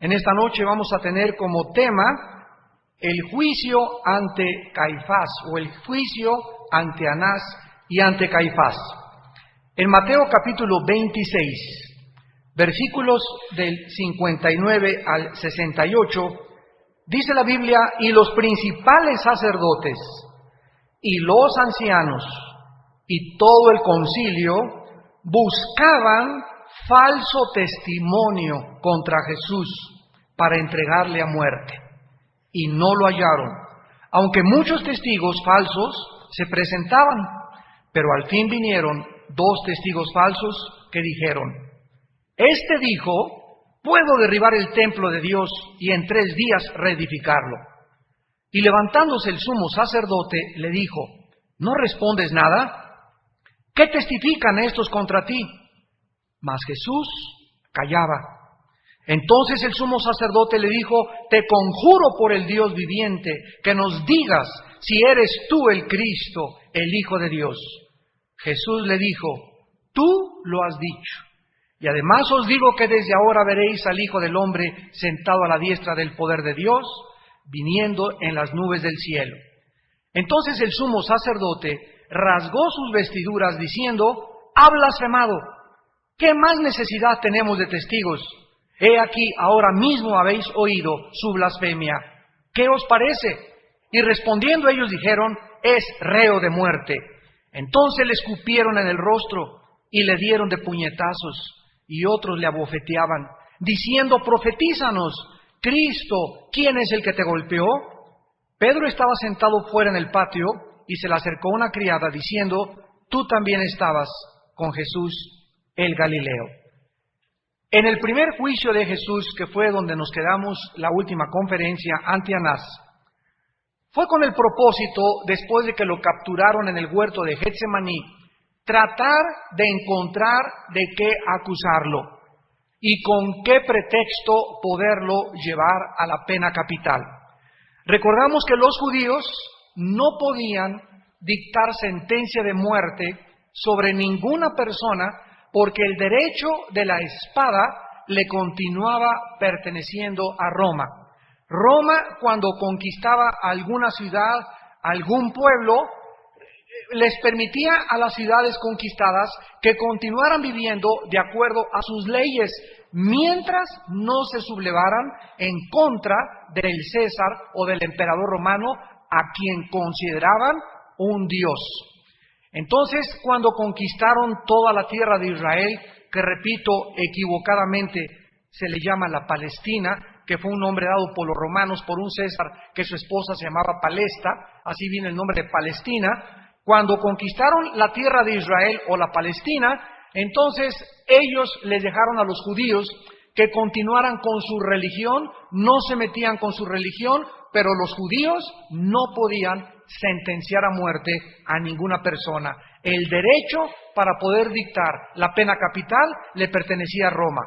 En esta noche vamos a tener como tema el juicio ante Caifás, o el juicio ante Anás y ante Caifás. En Mateo capítulo 26, versículos del 59 al 68, dice la Biblia: y los principales sacerdotes y los ancianos y todo el concilio buscaban falso testimonio contra Jesús para entregarle a muerte, y no lo hallaron, aunque muchos testigos falsos se presentaban. Pero al fin vinieron 2 testigos falsos que dijeron: este dijo, puedo derribar el templo de Dios y en 3 días reedificarlo. Y levantándose el sumo sacerdote le dijo: ¿no respondes nada? ¿Qué testifican estos contra ti? Mas Jesús callaba. Entonces el sumo sacerdote le dijo: te conjuro por el Dios viviente, que nos digas si eres tú el Cristo, el Hijo de Dios. Jesús le dijo: tú lo has dicho. Y además os digo que desde ahora veréis al Hijo del Hombre sentado a la diestra del poder de Dios, viniendo en las nubes del cielo. Entonces el sumo sacerdote rasgó sus vestiduras diciendo: ha blasfemado. ¿Qué más necesidad tenemos de testigos? He aquí, ahora mismo habéis oído su blasfemia. ¿Qué os parece? Y respondiendo ellos dijeron: es reo de muerte. Entonces le escupieron en el rostro y le dieron de puñetazos, y otros le abofeteaban, diciendo: profetízanos, Cristo, ¿quién es el que te golpeó? Pedro estaba sentado fuera en el patio, y se le acercó una criada diciendo: tú también estabas con Jesús el Galileo. En el primer juicio de Jesús, que fue donde nos quedamos la última conferencia ante Anás, fue con el propósito, después de que lo capturaron en el huerto de Getsemaní, tratar de encontrar de qué acusarlo y con qué pretexto poderlo llevar a la pena capital. Recordamos que los judíos no podían dictar sentencia de muerte sobre ninguna persona porque el derecho de la espada le continuaba perteneciendo a Roma. Roma, cuando conquistaba alguna ciudad, algún pueblo, les permitía a las ciudades conquistadas que continuaran viviendo de acuerdo a sus leyes, mientras no se sublevaran en contra del César o del emperador romano, a quien consideraban un dios. Entonces, cuando conquistaron toda la tierra de Israel, que repito, equivocadamente se le llama la Palestina, que fue un nombre dado por los romanos por un César que su esposa se llamaba Palesta, así viene el nombre de Palestina. Cuando conquistaron la tierra de Israel o la Palestina, entonces ellos les dejaron a los judíos que continuaran con su religión, no se metían con su religión, pero los judíos no podían sentenciar a muerte a ninguna persona. El derecho para poder dictar la pena capital le pertenecía a Roma.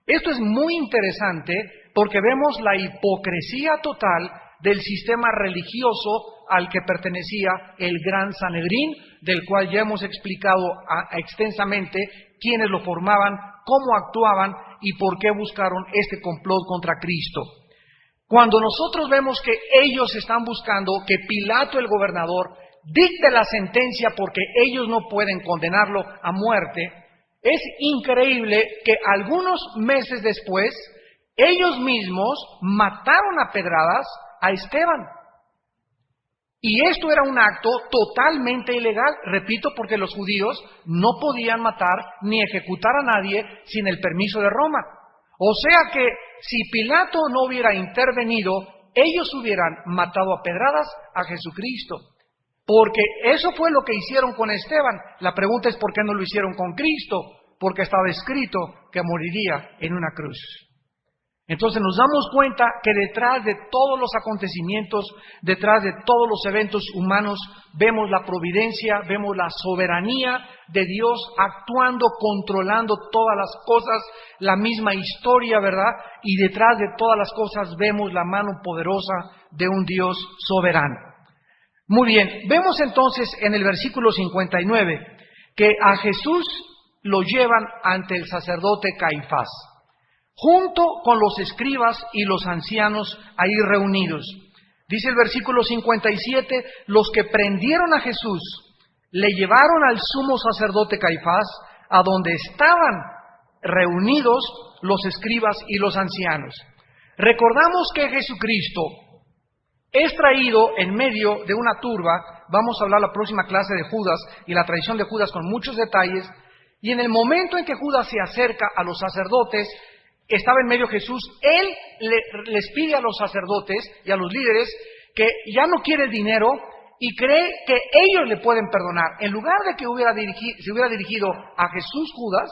Esto es muy interesante porque vemos la hipocresía total del sistema religioso al que pertenecía el Gran Sanedrín, del cual ya hemos explicado extensamente quiénes lo formaban, cómo actuaban y por qué buscaron este complot contra Cristo. Cuando nosotros vemos que ellos están buscando que Pilato, el gobernador, dicte la sentencia porque ellos no pueden condenarlo a muerte, es increíble que algunos meses después, ellos mismos mataron a pedradas a Esteban. Y esto era un acto totalmente ilegal, repito, porque los judíos no podían matar ni ejecutar a nadie sin el permiso de Roma. O sea que si Pilato no hubiera intervenido, ellos hubieran matado a pedradas a Jesucristo. Porque eso fue lo que hicieron con Esteban. La pregunta es ¿por qué no lo hicieron con Cristo? Porque estaba escrito que moriría en una cruz. Entonces nos damos cuenta que detrás de todos los acontecimientos, detrás de todos los eventos humanos, vemos la providencia, vemos la soberanía de Dios actuando, controlando todas las cosas, la misma historia, ¿verdad? Y detrás de todas las cosas vemos la mano poderosa de un Dios soberano. Muy bien, vemos entonces en el versículo 59 que a Jesús lo llevan ante el sacerdote Caifás. junto con los escribas y los ancianos ahí reunidos. Dice el versículo 57, los que prendieron a Jesús le llevaron al sumo sacerdote Caifás, a donde estaban reunidos los escribas y los ancianos. Recordamos que Jesucristo es traído en medio de una turba. Vamos a hablar la próxima clase de Judas y la traición de Judas con muchos detalles. Y en el momento en que Judas se acerca a los sacerdotes, estaba en medio Jesús, él les pide a los sacerdotes y a los líderes que ya no quiere el dinero y cree que ellos le pueden perdonar. En lugar de que se hubiera dirigido a Jesús Judas,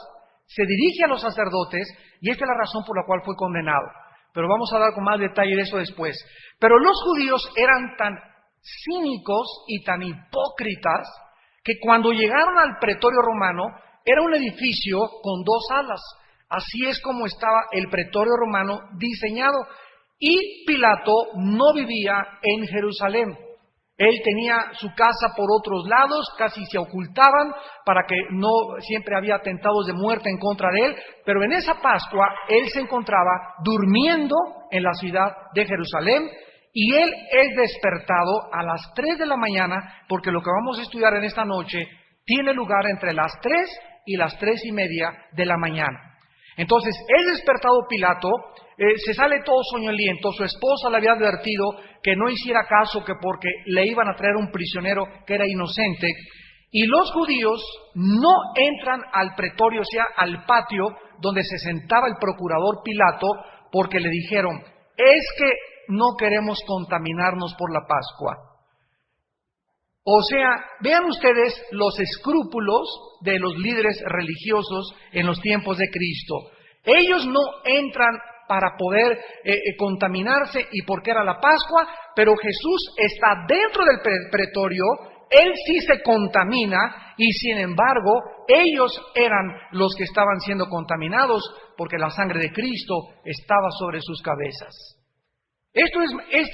se dirige a los sacerdotes y esta es la razón por la cual fue condenado. Pero vamos a dar con más detalle de eso después. Pero los judíos eran tan cínicos y tan hipócritas que cuando llegaron al pretorio romano, era un edificio con 2 alas. Así es como estaba el pretorio romano diseñado. Y Pilato no vivía en Jerusalén. Él tenía su casa por otros lados, casi se ocultaban para que no siempre había atentados de muerte en contra de él. Pero en esa Pascua él se encontraba durmiendo en la ciudad de Jerusalén y él es despertado a las 3 de la mañana, porque lo que vamos a estudiar en esta noche tiene lugar entre las 3 y las 3:30 de la mañana. Entonces, es despertado Pilato, se sale todo soñoliento, su esposa le había advertido que no hiciera caso, que porque le iban a traer un prisionero que era inocente, y los judíos no entran al pretorio, o sea, al patio donde se sentaba el procurador Pilato, porque le dijeron, es que no queremos contaminarnos por la Pascua. O sea, vean ustedes los escrúpulos de los líderes religiosos en los tiempos de Cristo. Ellos no entran para poder contaminarse y porque era la Pascua, pero Jesús está dentro del pretorio, él sí se contamina y sin embargo ellos eran los que estaban siendo contaminados porque la sangre de Cristo estaba sobre sus cabezas. Esto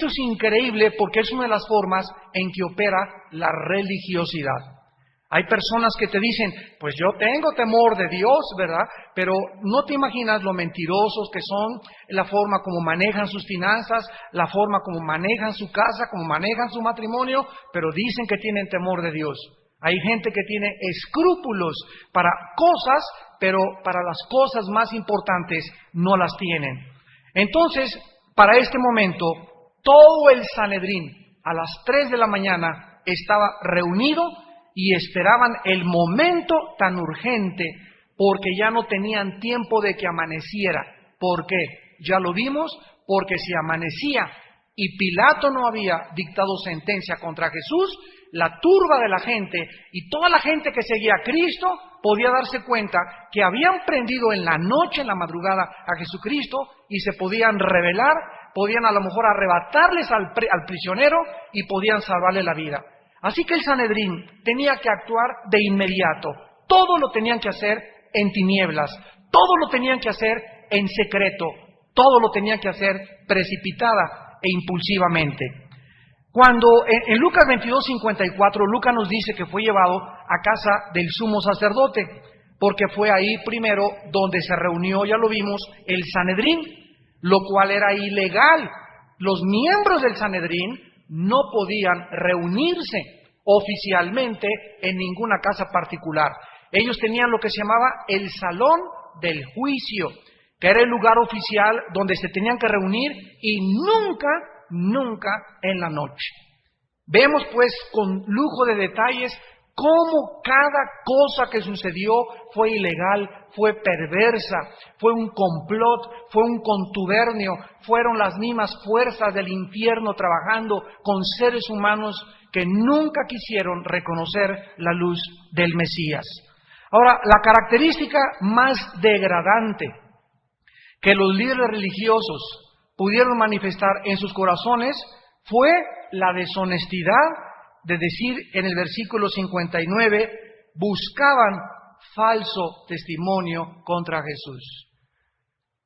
es increíble porque es una de las formas en que opera la religiosidad. Hay personas que te dicen, pues yo tengo temor de Dios, ¿verdad? Pero no te imaginas lo mentirosos que son, la forma como manejan sus finanzas, la forma como manejan su casa, como manejan su matrimonio, pero dicen que tienen temor de Dios. Hay gente que tiene escrúpulos para cosas, pero para las cosas más importantes no las tienen. Entonces, para este momento, todo el Sanedrín a las 3 de la mañana estaba reunido y esperaban el momento tan urgente porque ya no tenían tiempo de que amaneciera. ¿Por qué? Ya lo vimos, porque si amanecía y Pilato no había dictado sentencia contra Jesús, la turba de la gente y toda la gente que seguía a Cristo podía darse cuenta que habían prendido en la noche, en la madrugada, a Jesucristo y se podían rebelar, podían a lo mejor arrebatarles al prisionero y podían salvarle la vida. Así que el Sanedrín tenía que actuar de inmediato. Todo lo tenían que hacer en tinieblas, todo lo tenían que hacer en secreto, todo lo tenían que hacer precipitada e impulsivamente. Cuando en Lucas 22:54, Lucas nos dice que fue llevado a casa del sumo sacerdote, porque fue ahí primero donde se reunió, ya lo vimos, el Sanedrín, lo cual era ilegal. Los miembros del Sanedrín no podían reunirse oficialmente en ninguna casa particular. Ellos tenían lo que se llamaba el salón del juicio, que era el lugar oficial donde se tenían que reunir y nunca en la noche. Vemos pues con lujo de detalles cómo cada cosa que sucedió fue ilegal, fue perversa, fue un complot, fue un contubernio, fueron las mismas fuerzas del infierno trabajando con seres humanos que nunca quisieron reconocer la luz del Mesías. Ahora, la característica más degradante que los líderes religiosos pudieron manifestar en sus corazones fue la deshonestidad de decir en el versículo 59, buscaban falso testimonio contra Jesús.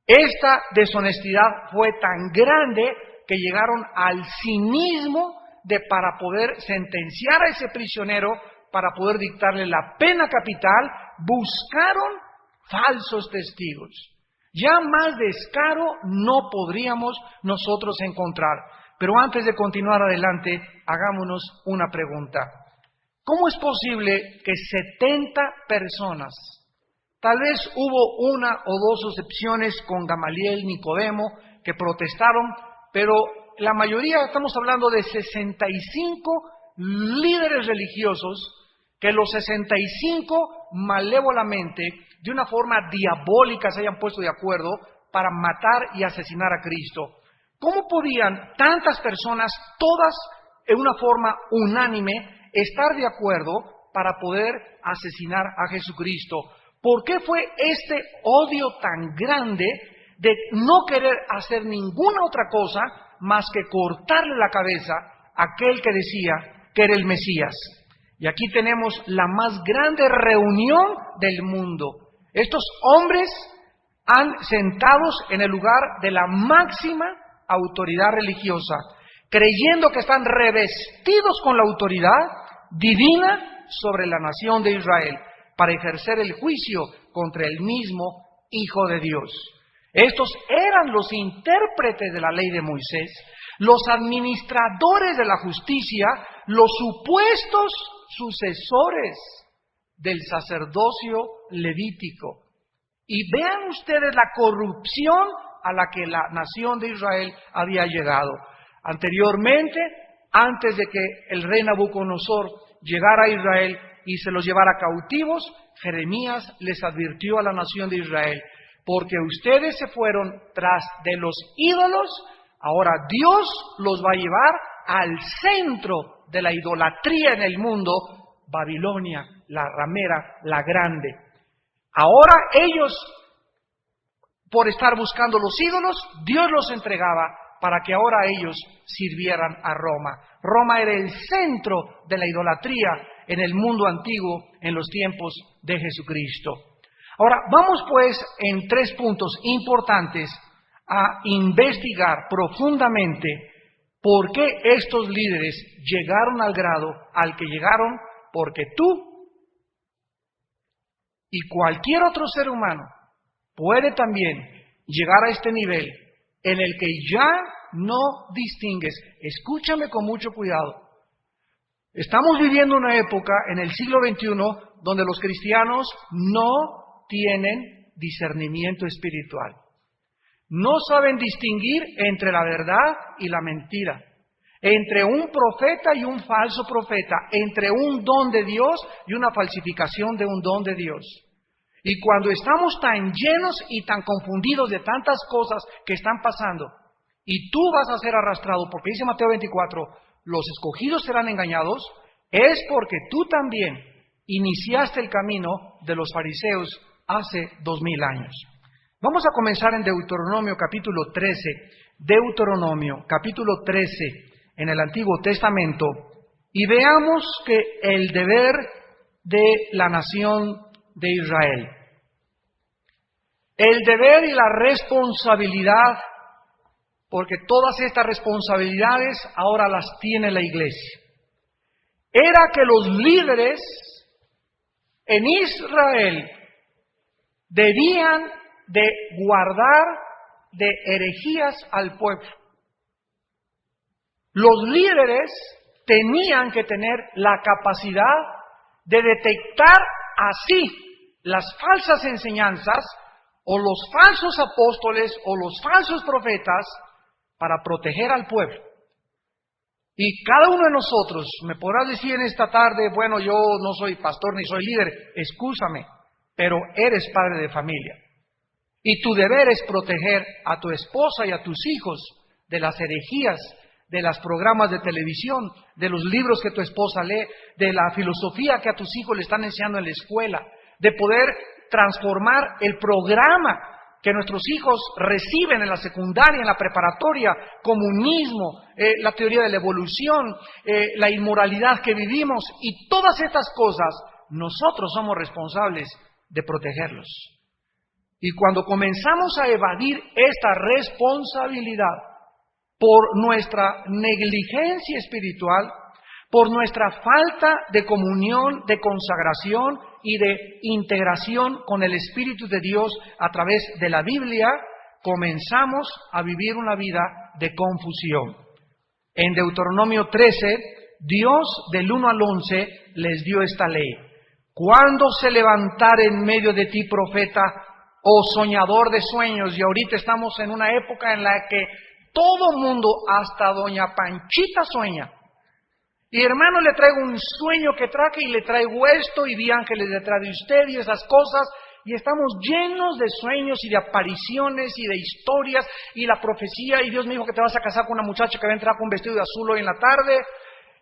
Esta deshonestidad fue tan grande que llegaron al cinismo de para poder sentenciar a ese prisionero, para poder dictarle la pena capital, buscaron falsos testigos. Ya más descaro no podríamos nosotros encontrar. Pero antes de continuar adelante, hagámonos una pregunta. ¿Cómo es posible que 70 personas, tal vez hubo una o dos excepciones con Gamaliel, Nicodemo, que protestaron, pero la mayoría, estamos hablando de 65 líderes religiosos, que los 65 malévolamente, de una forma diabólica, se hayan puesto de acuerdo para matar y asesinar a Cristo? ¿Cómo podían tantas personas, todas en una forma unánime, estar de acuerdo para poder asesinar a Jesucristo? ¿Por qué fue este odio tan grande de no querer hacer ninguna otra cosa más que cortarle la cabeza a aquel que decía que era el Mesías? Y aquí tenemos la más grande reunión del mundo. Estos hombres han sentados en el lugar de la máxima autoridad religiosa, creyendo que están revestidos con la autoridad divina sobre la nación de Israel, para ejercer el juicio contra el mismo Hijo de Dios. Estos eran los intérpretes de la ley de Moisés, los administradores de la justicia, los supuestos sucesores del sacerdocio levítico. Y vean ustedes la corrupción a la que la nación de Israel había llegado. Anteriormente, antes de que el rey Nabucodonosor llegara a Israel y se los llevara cautivos, Jeremías les advirtió a la nación de Israel: porque ustedes se fueron tras de los ídolos, ahora Dios los va a llevar al centro de la idolatría en el mundo, Babilonia, la ramera, la grande. Ahora ellos, por estar buscando los ídolos, Dios los entregaba para que ahora ellos sirvieran a Roma. Roma era el centro de la idolatría en el mundo antiguo, en los tiempos de Jesucristo. Ahora, vamos pues en 3 puntos importantes a investigar profundamente por qué estos líderes llegaron al grado al que llegaron, porque tú y cualquier otro ser humano puede también llegar a este nivel en el que ya no distingues. Escúchame con mucho cuidado. Estamos viviendo una época en el siglo XXI donde los cristianos no tienen discernimiento espiritual. No saben distinguir entre la verdad y la mentira, entre un profeta y un falso profeta, entre un don de Dios y una falsificación de un don de Dios. Y cuando estamos tan llenos y tan confundidos de tantas cosas que están pasando, y tú vas a ser arrastrado, porque dice Mateo 24, los escogidos serán engañados, es porque tú también iniciaste el camino de los fariseos hace 2000 años. Vamos a comenzar en Deuteronomio capítulo 13. Deuteronomio capítulo 13 en el Antiguo Testamento, y veamos que el deber de la nación de Israel, el deber y la responsabilidad, porque todas estas responsabilidades ahora las tiene la iglesia, era que los líderes en Israel debían de guardar de herejías al pueblo. Los líderes tenían que tener la capacidad de detectar así las falsas enseñanzas o los falsos apóstoles o los falsos profetas para proteger al pueblo. Y cada uno de nosotros me podrá decir en esta tarde: bueno, yo no soy pastor ni soy líder. Excúsame, pero eres padre de familia. Y tu deber es proteger a tu esposa y a tus hijos de las herejías, de los programas de televisión, de los libros que tu esposa lee, de la filosofía que a tus hijos le están enseñando en la escuela, de poder transformar el programa que nuestros hijos reciben en la secundaria, en la preparatoria, comunismo, la teoría de la evolución, la inmoralidad que vivimos, y todas estas cosas, nosotros somos responsables de protegerlos. Y cuando comenzamos a evadir esta responsabilidad por nuestra negligencia espiritual, por nuestra falta de comunión, de consagración y de integración con el Espíritu de Dios a través de la Biblia, comenzamos a vivir una vida de confusión. En Deuteronomio 13, Dios del 1 al 11 les dio esta ley. Cuando se levantare en medio de ti profeta o soñador de sueños, y ahorita estamos en una época en la que todo mundo, hasta doña Panchita, sueña. Y hermano, le traigo un sueño que traje y le traigo esto, y vi ángeles detrás de usted y esas cosas, y estamos llenos de sueños y de apariciones y de historias y la profecía, y Dios me dijo que te vas a casar con una muchacha que va a entrar con un vestido de azul hoy en la tarde,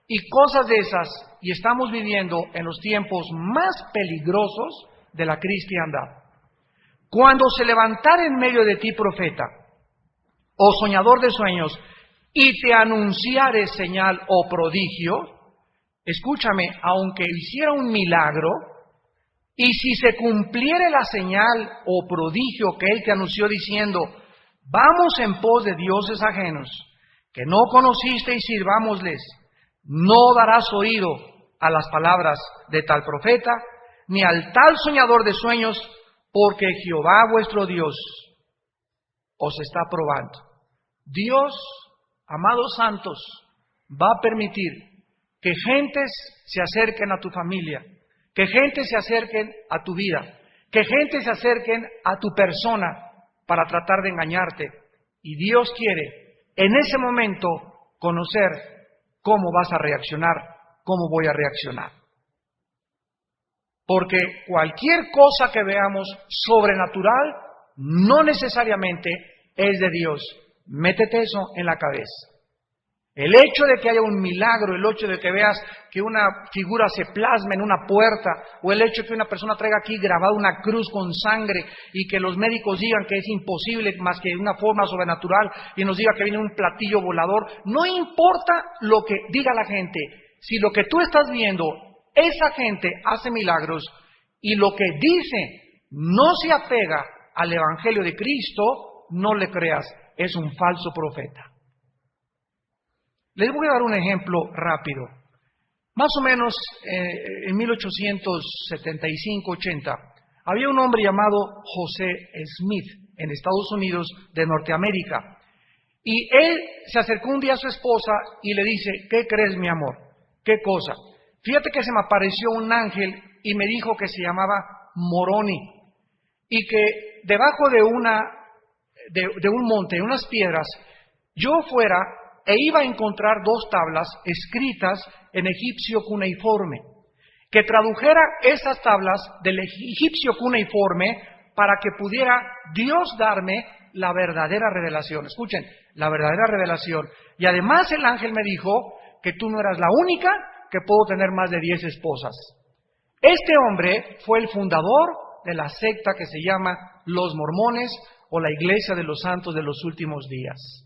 y cosas de esas, y estamos viviendo en los tiempos más peligrosos de la cristiandad. Cuando se levantare en medio de ti profeta o soñador de sueños y te anunciare señal o prodigio, escúchame, aunque hiciera un milagro, y si se cumpliere la señal o prodigio que él te anunció diciendo, vamos en pos de dioses ajenos, que no conociste y sirvámosles, no darás oído a las palabras de tal profeta, ni al tal soñador de sueños, porque Jehová vuestro Dios os está probando. Dios, amados santos, va a permitir que gentes se acerquen a tu familia, que gentes se acerquen a tu vida, que gentes se acerquen a tu persona para tratar de engañarte. Y Dios quiere en ese momento conocer cómo vas a reaccionar, cómo voy a reaccionar. Porque cualquier cosa que veamos sobrenatural no necesariamente es de Dios. Métete eso en la cabeza. El hecho de que haya un milagro, el hecho de que veas que una figura se plasma en una puerta, o el hecho de que una persona traiga aquí grabada una cruz con sangre y que los médicos digan que es imposible más que de una forma sobrenatural y nos diga que viene un platillo volador, no importa lo que diga la gente, si lo que tú estás viendo, esa gente hace milagros y lo que dice no se apega al Evangelio de Cristo, no le creas, es un falso profeta. Les voy a dar un ejemplo rápido. Más o menos en 1875-80 había un hombre llamado José Smith en Estados Unidos de Norteamérica. Y él se acercó un día a su esposa y le dice, ¿qué crees, mi amor? ¿Qué cosa? Fíjate que se me apareció un ángel y me dijo que se llamaba Moroni y que debajo de un monte, unas piedras, yo fuera e iba a encontrar 2 tablas escritas en egipcio cuneiforme, que tradujera esas tablas del egipcio cuneiforme para que pudiera Dios darme la verdadera revelación. Escuchen, la verdadera revelación. Y además el ángel me dijo que tú no eras la única, que puedo tener más de 10 esposas. Este hombre fue el fundador de la secta que se llama los Mormones o la Iglesia de los Santos de los Últimos Días.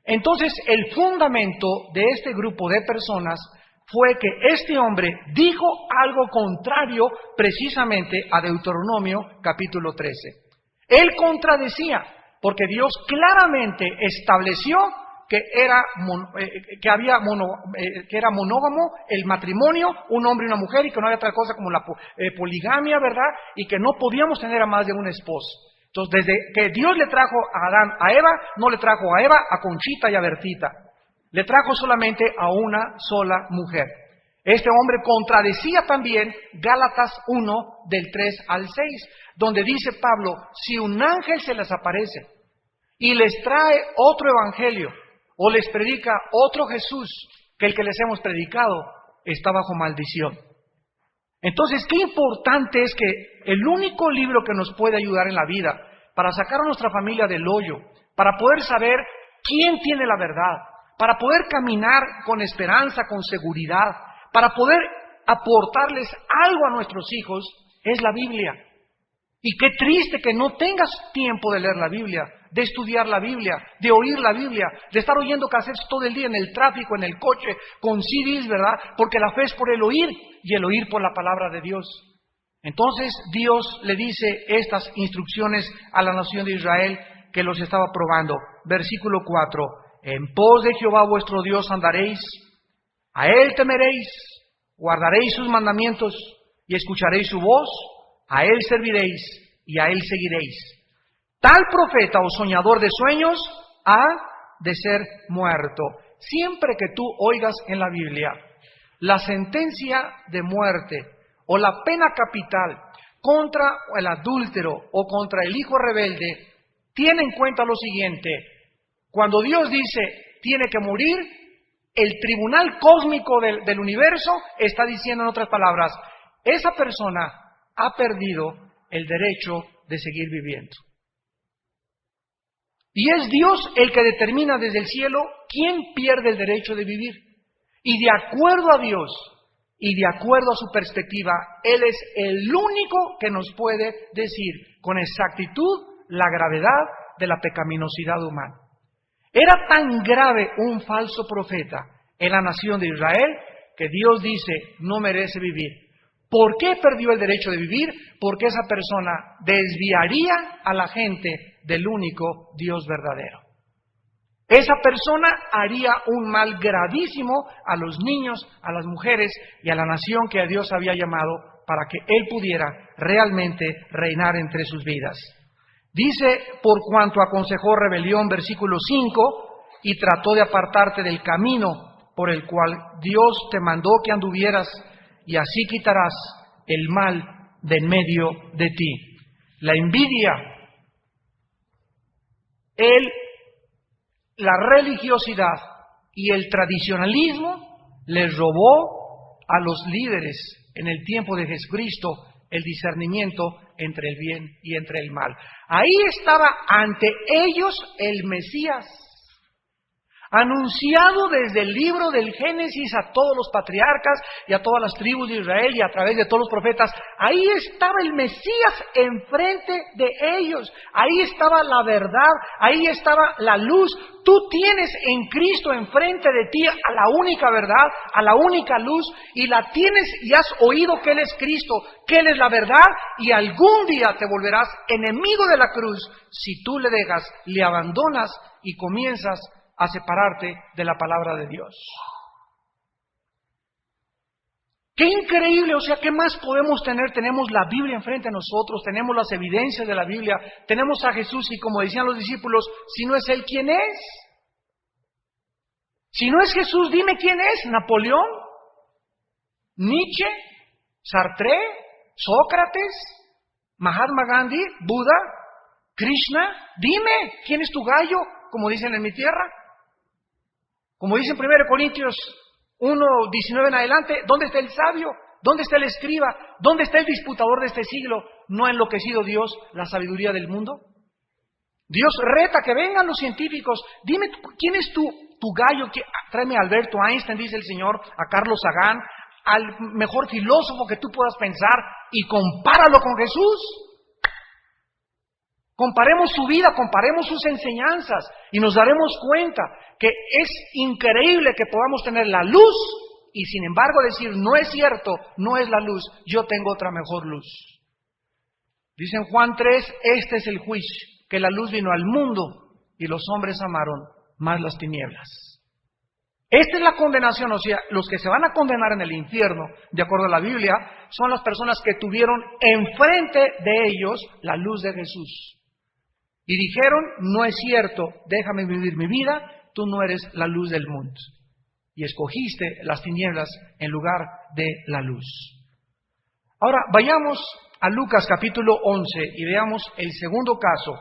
Entonces, el fundamento de este grupo de personas fue que este hombre dijo algo contrario precisamente a Deuteronomio capítulo 13. Él contradecía, porque Dios claramente estableció que era monógamo el matrimonio, un hombre y una mujer, y que no había otra cosa como la poligamia, ¿verdad? Y que no podíamos tener a más de una esposa. Entonces, desde que Dios le trajo a Adán a Eva, no le trajo a Eva a Conchita y a Bertita. Le trajo solamente a una sola mujer. Este hombre contradecía también Gálatas 1 del 3 al 6, donde dice Pablo, si un ángel se les aparece y les trae otro evangelio o les predica otro Jesús que el que les hemos predicado, está bajo maldición. Entonces, qué importante es que el único libro que nos puede ayudar en la vida para sacar a nuestra familia del hoyo, para poder saber quién tiene la verdad, para poder caminar con esperanza, con seguridad, para poder aportarles algo a nuestros hijos, es la Biblia. Y qué triste que no tengas tiempo de leer la Biblia, de estudiar la Biblia, de oír la Biblia, de estar oyendo cassettes todo el día en el tráfico, en el coche, con CDs, ¿verdad? Porque la fe es por el oír y el oír por la palabra de Dios. Entonces Dios le dice estas instrucciones a la nación de Israel que los estaba probando. Versículo 4, en pos de Jehová vuestro Dios andaréis, a Él temeréis, guardaréis sus mandamientos y escucharéis su voz, a él serviréis y a él seguiréis. Tal profeta o soñador de sueños ha de ser muerto. Siempre que tú oigas en la Biblia la sentencia de muerte o la pena capital contra el adúltero o contra el hijo rebelde, tiene en cuenta lo siguiente: cuando Dios dice tiene que morir, el tribunal cósmico del universo está diciendo, en otras palabras, esa persona ha perdido el derecho de seguir viviendo. Y es Dios el que determina desde el cielo quién pierde el derecho de vivir. Y de acuerdo a Dios y de acuerdo a su perspectiva, Él es el único que nos puede decir con exactitud la gravedad de la pecaminosidad humana. Era tan grave un falso profeta en la nación de Israel que Dios dice no merece vivir. ¿Por qué perdió el derecho de vivir? Porque esa persona desviaría a la gente del único Dios verdadero. Esa persona haría un mal gravísimo a los niños, a las mujeres y a la nación que a Dios había llamado para que Él pudiera realmente reinar entre sus vidas. Dice, por cuanto aconsejó rebelión, versículo 5, y trató de apartarte del camino por el cual Dios te mandó que anduvieras, y así quitarás el mal de en medio de ti. La envidia, la religiosidad y el tradicionalismo les robó a los líderes en el tiempo de Jesucristo el discernimiento entre el bien y entre el mal. Ahí estaba ante ellos el Mesías, anunciado desde el libro del Génesis a todos los patriarcas y a todas las tribus de Israel y a través de todos los profetas. Ahí estaba el Mesías enfrente de ellos. Ahí estaba la verdad, ahí estaba la luz. Tú tienes en Cristo enfrente de ti a la única verdad, a la única luz, y la tienes y has oído que Él es Cristo, que Él es la verdad, y algún día te volverás enemigo de la cruz si tú le dejas, le abandonas y comienzas a separarte de la palabra de Dios. ¡Qué increíble! O sea, ¿qué más podemos tener? Tenemos la Biblia enfrente de nosotros, tenemos las evidencias de la Biblia, tenemos a Jesús y como decían los discípulos, si no es Él, ¿quién es? Si no es Jesús, dime quién es. ¿Napoleón? ¿Nietzsche? ¿Sartre? ¿Sócrates? ¿Mahatma Gandhi? ¿Buda? ¿Krishna? Dime, ¿quién es tu gallo? Como dicen en mi tierra. Como dice en 1 Corintios 1:19 en adelante, ¿dónde está el sabio? ¿Dónde está el escriba? ¿Dónde está el disputador de este siglo? ¿No ha enloquecido Dios la sabiduría del mundo? Dios reta que vengan los científicos. Dime, ¿quién es tu gallo? Tráeme a Alberto Einstein, dice el Señor, a Carlos Sagan, al mejor filósofo que tú puedas pensar y compáralo con Jesús. Comparemos su vida, comparemos sus enseñanzas y nos daremos cuenta que es increíble que podamos tener la luz y sin embargo decir, no es cierto, no es la luz, yo tengo otra mejor luz. Dice en Juan 3, este es el juicio, que la luz vino al mundo y los hombres amaron más las tinieblas. Esta es la condenación, o sea, los que se van a condenar en el infierno, de acuerdo a la Biblia, son las personas que tuvieron enfrente de ellos la luz de Jesús. Y dijeron, no es cierto, déjame vivir mi vida, tú no eres la luz del mundo. Y escogiste las tinieblas en lugar de la luz. Ahora, vayamos a Lucas capítulo 11 y veamos el segundo caso.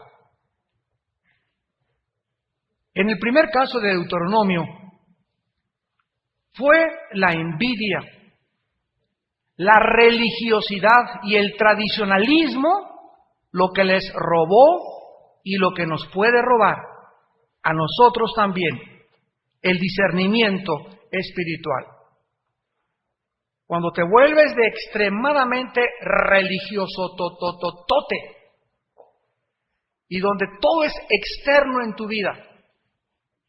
En el primer caso de Deuteronomio, fue la envidia, la religiosidad y el tradicionalismo lo que les robó y lo que nos puede robar a nosotros también, el discernimiento espiritual. Cuando te vuelves de extremadamente religioso, tote, y donde todo es externo en tu vida,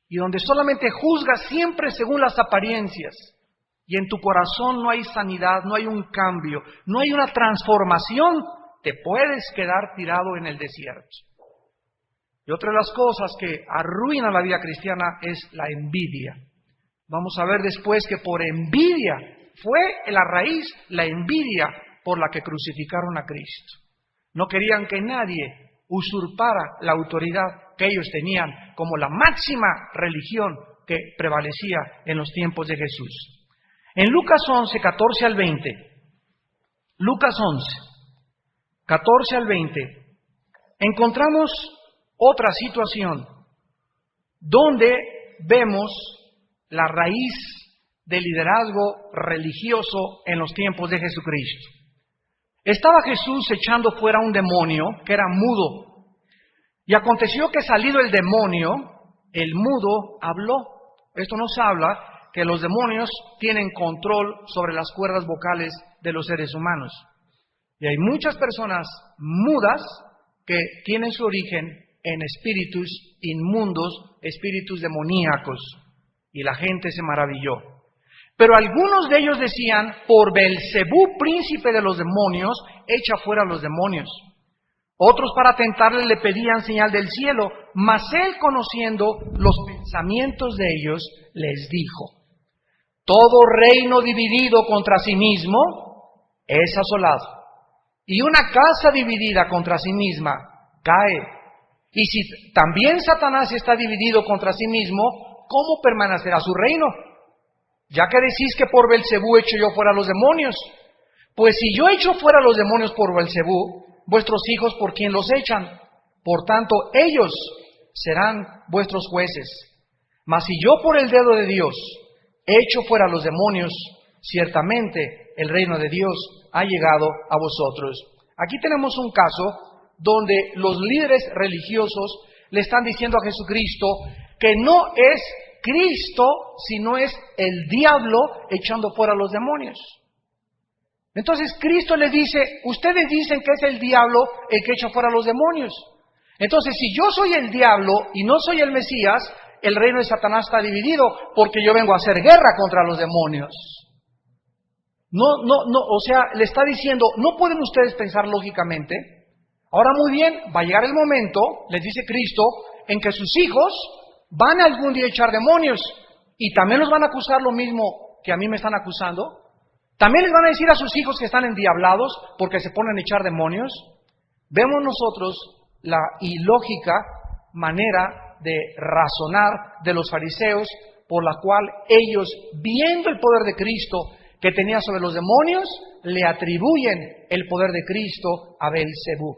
y donde solamente juzgas siempre según las apariencias, y en tu corazón no hay sanidad, no hay un cambio, no hay una transformación, te puedes quedar tirado en el desierto. Y otra de las cosas que arruina la vida cristiana es la envidia. Vamos a ver después que por envidia, fue la raíz, la envidia por la que crucificaron a Cristo. No querían que nadie usurpara la autoridad que ellos tenían como la máxima religión que prevalecía en los tiempos de Jesús. En Lucas 11, 14 al 20, Lucas 11, 14 al 20, encontramos otra situación donde vemos la raíz del liderazgo religioso en los tiempos de Jesucristo. Estaba Jesús echando fuera un demonio que era mudo. Y aconteció que salido el demonio, el mudo habló. Esto nos habla que los demonios tienen control sobre las cuerdas vocales de los seres humanos. Y hay muchas personas mudas que tienen su origen en espíritus inmundos, espíritus demoníacos. Y la gente se maravilló. Pero algunos de ellos decían, por Belcebú, príncipe de los demonios, echa fuera a los demonios. Otros para tentarle le pedían señal del cielo, mas él, conociendo los pensamientos de ellos, les dijo: todo reino dividido contra sí mismo es asolado, y una casa dividida contra sí misma cae. Y si también Satanás está dividido contra sí mismo, ¿cómo permanecerá su reino? Ya que decís que por Belcebú echo yo fuera a los demonios. Pues si yo echo fuera a los demonios por Belcebú, vuestros hijos ¿por quién los echan? Por tanto, ellos serán vuestros jueces. Mas si yo por el dedo de Dios echo fuera a los demonios, ciertamente el reino de Dios ha llegado a vosotros. Aquí tenemos un caso donde los líderes religiosos le están diciendo a Jesucristo que no es Cristo, sino es el diablo echando fuera a los demonios. Entonces Cristo les dice, ustedes dicen que es el diablo el que echa fuera a los demonios. Entonces, si yo soy el diablo y no soy el Mesías, el reino de Satanás está dividido porque yo vengo a hacer guerra contra los demonios. No, o sea, le está diciendo, no pueden ustedes pensar lógicamente. Ahora muy bien, va a llegar el momento, les dice Cristo, en que sus hijos van algún día a echar demonios y también los van a acusar lo mismo que a mí me están acusando. También les van a decir a sus hijos que están endiablados porque se ponen a echar demonios. Vemos nosotros la ilógica manera de razonar de los fariseos, por la cual ellos, viendo el poder de Cristo que tenía sobre los demonios, le atribuyen el poder de Cristo a Belcebú.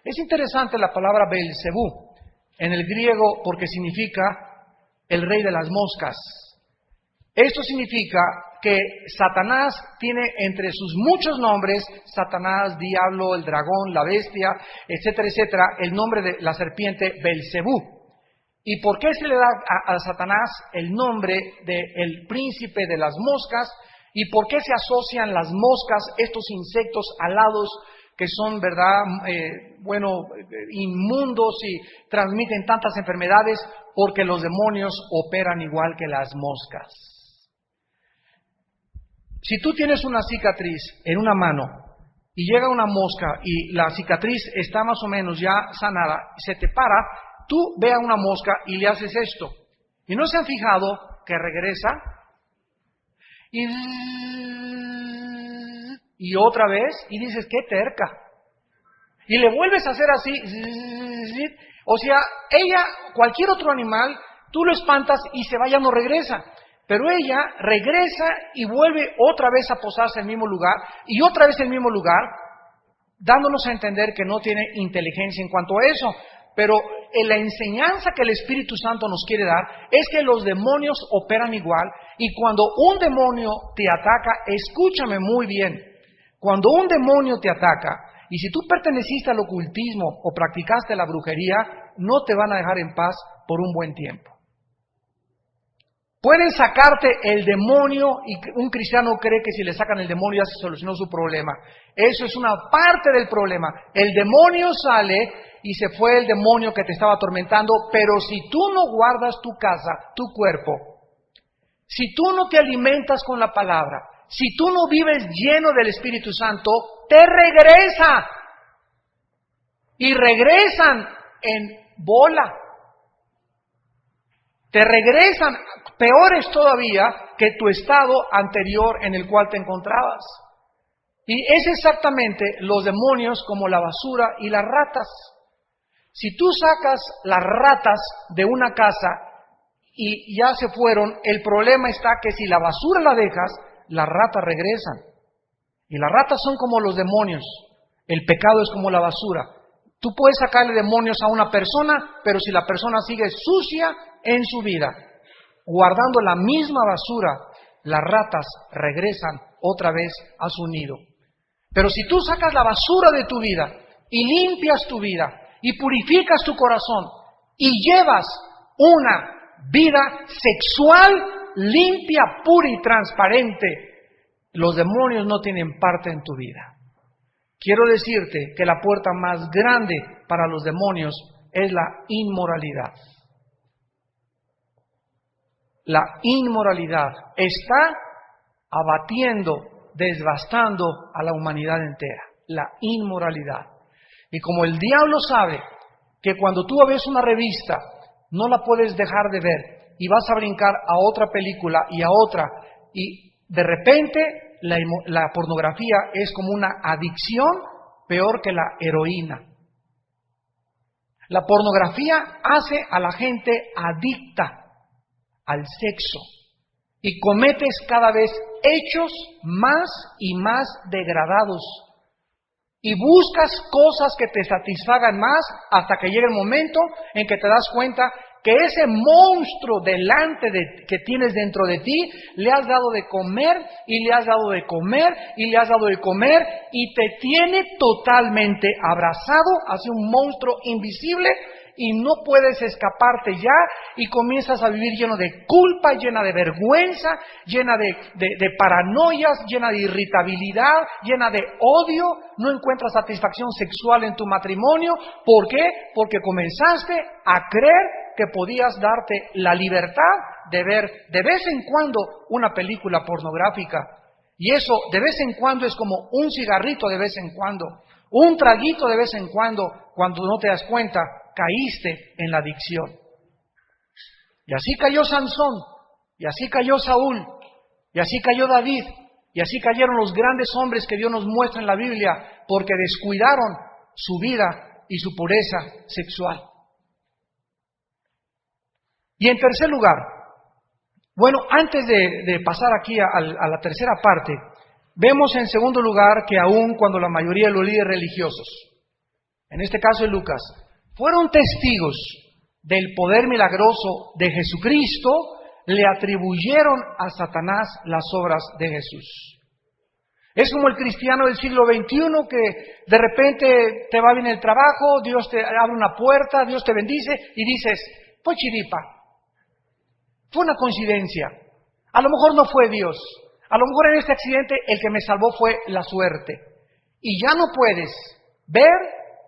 Es interesante la palabra Belcebú en el griego porque significa el rey de las moscas. Esto significa que Satanás tiene entre sus muchos nombres, Satanás, diablo, el dragón, la bestia, etcétera, etcétera, el nombre de la serpiente Belcebú. ¿Y por qué se le da a Satanás el nombre del príncipe de las moscas? ¿Y por qué se asocian las moscas, estos insectos alados que son, verdad, inmundos y transmiten tantas enfermedades? Porque los demonios operan igual que las moscas. Si tú tienes una cicatriz en una mano y llega una mosca y la cicatriz está más o menos ya sanada, se te para, tú ve a una mosca y le haces esto. ¿Y no se han fijado que regresa? Y otra vez, y dices, qué terca. Y le vuelves a hacer así. O sea, ella, cualquier otro animal, tú lo espantas y se va, ya no regresa. Pero ella regresa y vuelve otra vez a posarse en el mismo lugar, y otra vez en el mismo lugar, dándonos a entender que no tiene inteligencia en cuanto a eso. Pero la enseñanza que el Espíritu Santo nos quiere dar es que los demonios operan igual, y cuando un demonio te ataca, escúchame muy bien, cuando un demonio te ataca, y si tú perteneciste al ocultismo o practicaste la brujería, no te van a dejar en paz por un buen tiempo. Pueden sacarte el demonio y un cristiano cree que si le sacan el demonio ya se solucionó su problema. Eso es una parte del problema. El demonio sale y se fue el demonio que te estaba atormentando, pero si tú no guardas tu casa, tu cuerpo, si tú no te alimentas con la palabra, si tú no vives lleno del Espíritu Santo, te regresa. Y regresan en bola. Te regresan peores todavía que tu estado anterior en el cual te encontrabas. Y es exactamente los demonios como la basura y las ratas. Si tú sacas las ratas de una casa y ya se fueron, el problema está que si la basura la dejas, las ratas regresan. Y las ratas son como los demonios. El pecado es como la basura. Tú puedes sacarle demonios a una persona, pero si la persona sigue sucia en su vida, guardando la misma basura, las ratas regresan otra vez a su nido. Pero si tú sacas la basura de tu vida y limpias tu vida y purificas tu corazón y llevas una vida sexual limpia, pura y transparente, los demonios no tienen parte en tu vida. Quiero decirte que la puerta más grande para los demonios es la inmoralidad. La inmoralidad está abatiendo, devastando a la humanidad entera. La inmoralidad. Y como el diablo sabe que cuando tú ves una revista, no la puedes dejar de ver y vas a brincar a otra película y a otra, y de repente la pornografía es como una adicción peor que la heroína. La pornografía hace a la gente adicta al sexo y cometes cada vez hechos más y más degradados y buscas cosas que te satisfagan más hasta que llegue el momento en que te das cuenta que ese monstruo que tienes dentro de ti, le has dado de comer y le has dado de comer y le has dado de comer y te tiene totalmente abrazado hacia un monstruo invisible y no puedes escaparte ya y comienzas a vivir lleno de culpa, llena de vergüenza, llena de paranoias, llena de irritabilidad, llena de odio, no encuentras satisfacción sexual en tu matrimonio. ¿Por qué? Porque comenzaste a creer que podías darte la libertad de ver de vez en cuando una película pornográfica. Y eso de vez en cuando es como un cigarrito de vez en cuando, un traguito de vez en cuando no te das cuenta, caíste en la adicción. Y así cayó Sansón, y así cayó Saúl, y así cayó David, y así cayeron los grandes hombres que Dios nos muestra en la Biblia, porque descuidaron su vida y su pureza sexual. Y en tercer lugar, bueno, antes de pasar aquí a la tercera parte, vemos en segundo lugar que aun cuando la mayoría de los líderes religiosos, en este caso de Lucas, fueron testigos del poder milagroso de Jesucristo, le atribuyeron a Satanás las obras de Jesús. Es como el cristiano del siglo XXI que de repente te va bien el trabajo, Dios te abre una puerta, Dios te bendice y dices, pues chiripa, fue una coincidencia, a lo mejor no fue Dios, a lo mejor en este accidente el que me salvó fue la suerte. Y ya no puedes ver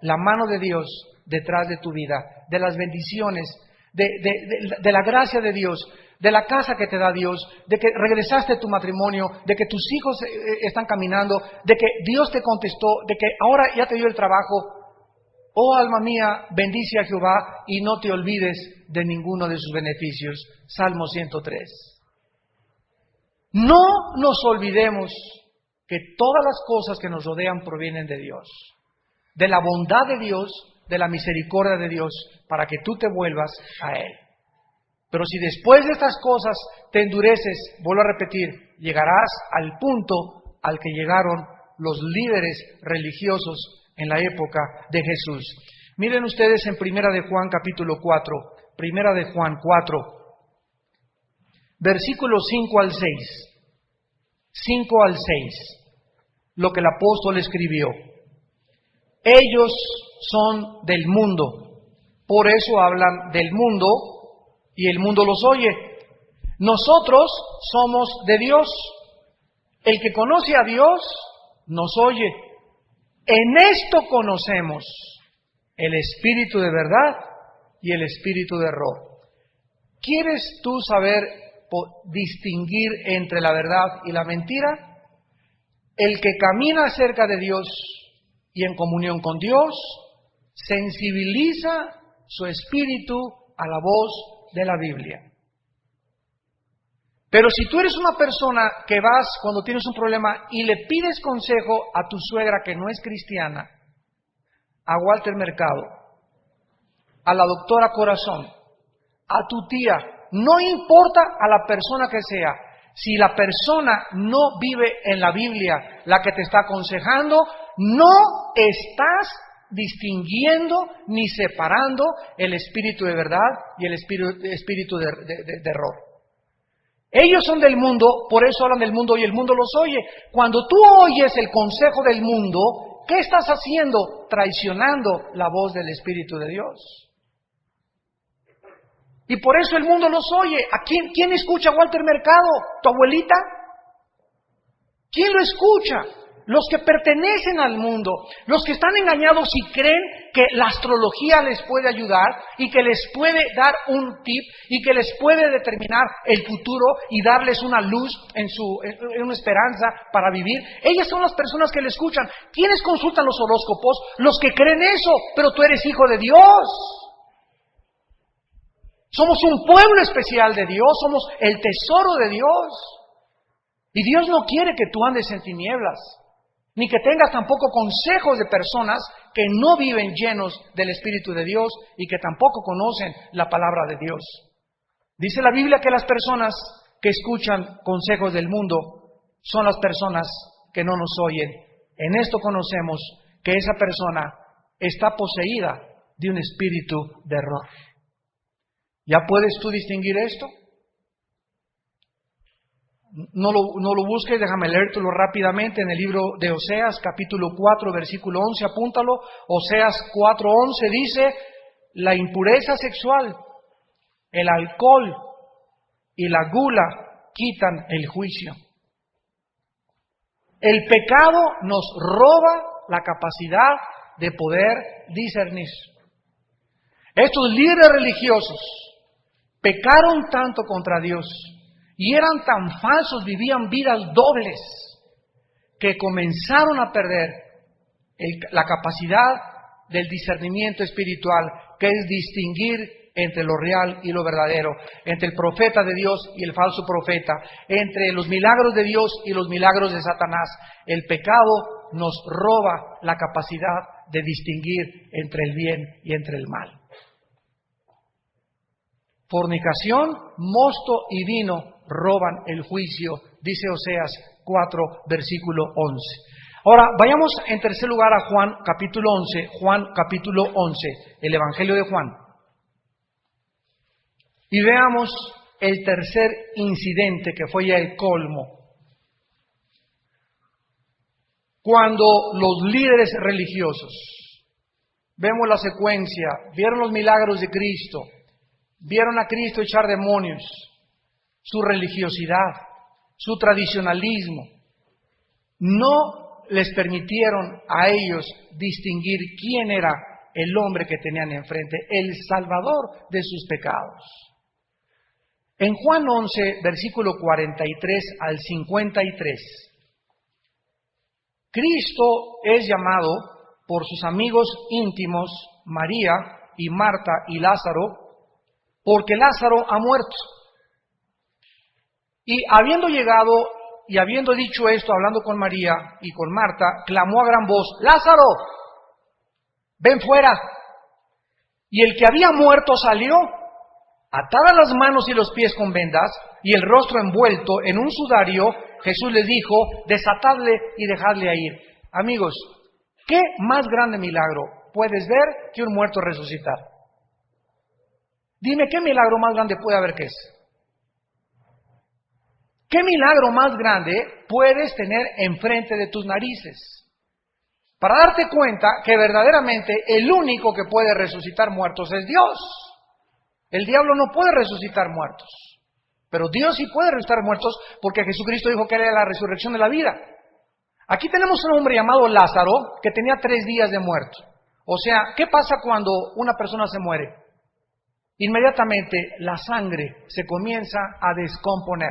la mano de Dios detrás de tu vida, de las bendiciones, de la gracia de Dios, de la casa que te da Dios, de que regresaste a tu matrimonio, de que tus hijos están caminando, de que Dios te contestó, de que ahora ya te dio el trabajo. Oh alma mía, bendice a Jehová y no te olvides de ninguno de sus beneficios. Salmo 103. No nos olvidemos que todas las cosas que nos rodean provienen de Dios, de la bondad de Dios, de la misericordia de Dios, para que tú te vuelvas a Él. Pero si después de estas cosas te endureces, vuelvo a repetir, llegarás al punto al que llegaron los líderes religiosos en la época de Jesús. Miren ustedes en Primera de Juan capítulo 4, Primera de Juan 4, versículos 5 al 6. 5 al 6, lo que el apóstol escribió. Ellos son del mundo, por eso hablan del mundo y el mundo los oye. Nosotros somos de Dios. El que conoce a Dios nos oye. En esto conocemos el espíritu de verdad y el espíritu de error. ¿Quieres tú saber distinguir entre la verdad y la mentira? El que camina cerca de Dios y en comunión con Dios, sensibiliza su espíritu a la voz de la Biblia. Pero si tú eres una persona que vas cuando tienes un problema y le pides consejo a tu suegra que no es cristiana, a Walter Mercado, a la doctora Corazón, a tu tía, no importa a la persona que sea, si la persona no vive en la Biblia, la que te está aconsejando, no estás distinguiendo ni separando el espíritu de verdad y el espíritu de error. Ellos son del mundo, por eso hablan del mundo y el mundo los oye. Cuando tú oyes el consejo del mundo, ¿qué estás haciendo? Traicionando la voz del Espíritu de Dios. Y por eso el mundo los oye. ¿A quién escucha a Walter Mercado? ¿Tu abuelita? ¿Quién lo escucha? Los que pertenecen al mundo, los que están engañados y creen que la astrología les puede ayudar y que les puede dar un tip y que les puede determinar el futuro y darles una luz en una esperanza para vivir. Ellas son las personas que le escuchan. ¿Quiénes consultan los horóscopos? Los que creen eso, pero tú eres hijo de Dios. Somos un pueblo especial de Dios, somos el tesoro de Dios. Y Dios no quiere que tú andes en tinieblas, ni que tengas tampoco consejos de personas que no viven llenos del Espíritu de Dios y que tampoco conocen la palabra de Dios. Dice la Biblia que las personas que escuchan consejos del mundo son las personas que no nos oyen. En esto conocemos que esa persona está poseída de un espíritu de error. ¿Ya puedes tú distinguir esto? No lo busques, déjame leértelo rápidamente en el libro de Oseas, capítulo 4, versículo 11, apúntalo. Oseas 4:11 dice: la impureza sexual, el alcohol y la gula quitan el juicio. El pecado nos roba la capacidad de poder discernir. Estos líderes religiosos pecaron tanto contra Dios y eran tan falsos, vivían vidas dobles, que comenzaron a perder la capacidad del discernimiento espiritual, que es distinguir entre lo real y lo verdadero, entre el profeta de Dios y el falso profeta, entre los milagros de Dios y los milagros de Satanás. El pecado nos roba la capacidad de distinguir entre el bien y entre el mal. Fornicación, mosto y vino roban el juicio, dice Oseas 4, versículo 11. Ahora, vayamos en tercer lugar a Juan capítulo 11, Juan capítulo 11, el Evangelio de Juan. Y veamos el tercer incidente que fue ya el colmo. Cuando los líderes religiosos, vemos la secuencia, vieron los milagros de Cristo, vieron a Cristo echar demonios, su religiosidad, su tradicionalismo, no les permitieron a ellos distinguir quién era el hombre que tenían enfrente, el Salvador de sus pecados. En Juan 11, versículo 43 al 53, Cristo es llamado por sus amigos íntimos, María y Marta y Lázaro, porque Lázaro ha muerto. Y habiendo llegado y habiendo dicho esto, hablando con María y con Marta, clamó a gran voz: ¡Lázaro, ven fuera! Y el que había muerto salió, atadas las manos y los pies con vendas, y el rostro envuelto en un sudario. Jesús les dijo: desatadle y dejadle ir. Amigos, ¿qué más grande milagro puedes ver que un muerto resucitar? Dime, ¿qué milagro más grande puede haber que ese? ¿Qué milagro más grande puedes tener enfrente de tus narices? Para darte cuenta que verdaderamente el único que puede resucitar muertos es Dios. El diablo no puede resucitar muertos, pero Dios sí puede resucitar muertos, porque Jesucristo dijo que era la resurrección de la vida. Aquí tenemos un hombre llamado Lázaro que tenía 3 días de muerto. O sea, ¿qué pasa cuando una persona se muere? Inmediatamente la sangre se comienza a descomponer,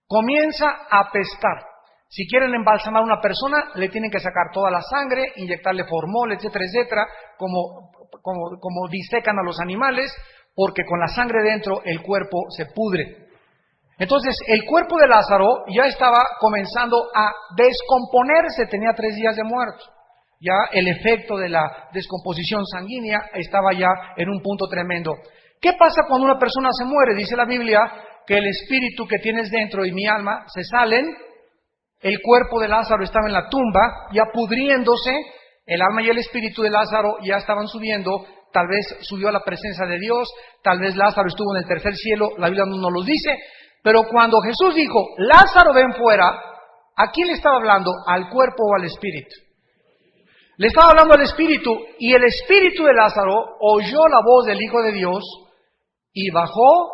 comienza a apestar. Si quieren embalsamar a una persona, le tienen que sacar toda la sangre, inyectarle formol, etcétera, etcétera, como disecan a los animales, porque con la sangre dentro el cuerpo se pudre. Entonces, el cuerpo de Lázaro ya estaba comenzando a descomponerse, tenía 3 días de muerto. Ya el efecto de la descomposición sanguínea estaba ya en un punto tremendo. ¿Qué pasa cuando una persona se muere? Dice la Biblia que el espíritu que tienes dentro y mi alma se salen. El cuerpo de Lázaro estaba en la tumba, ya pudriéndose. El alma y el espíritu de Lázaro ya estaban subiendo. Tal vez subió a la presencia de Dios. Tal vez Lázaro estuvo en el tercer cielo. La Biblia no nos lo dice. Pero cuando Jesús dijo, Lázaro, ven fuera, ¿a quién le estaba hablando? ¿Al cuerpo o al espíritu? Le estaba hablando al espíritu, y el espíritu de Lázaro oyó la voz del Hijo de Dios y bajó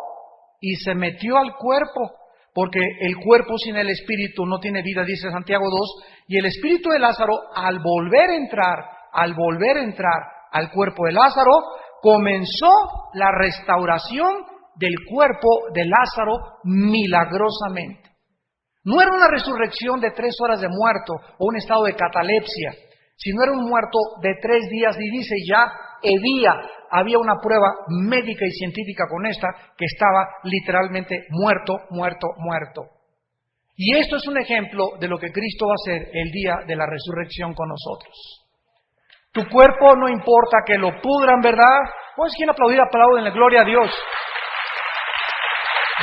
y se metió al cuerpo, porque el cuerpo sin el espíritu no tiene vida, dice Santiago 2, y el espíritu de Lázaro, al volver a entrar al cuerpo de Lázaro, comenzó la restauración del cuerpo de Lázaro milagrosamente. No era una resurrección de 3 horas de muerto o un estado de catalepsia, sino era un muerto de 3 días, y dice ya había una prueba médica y científica con esta, que estaba literalmente muerto. Y esto es un ejemplo de lo que Cristo va a hacer el día de la resurrección con nosotros. Tu cuerpo no importa que lo pudran, ¿verdad? Pues quien aplaudir, aplauden, gloria a Dios.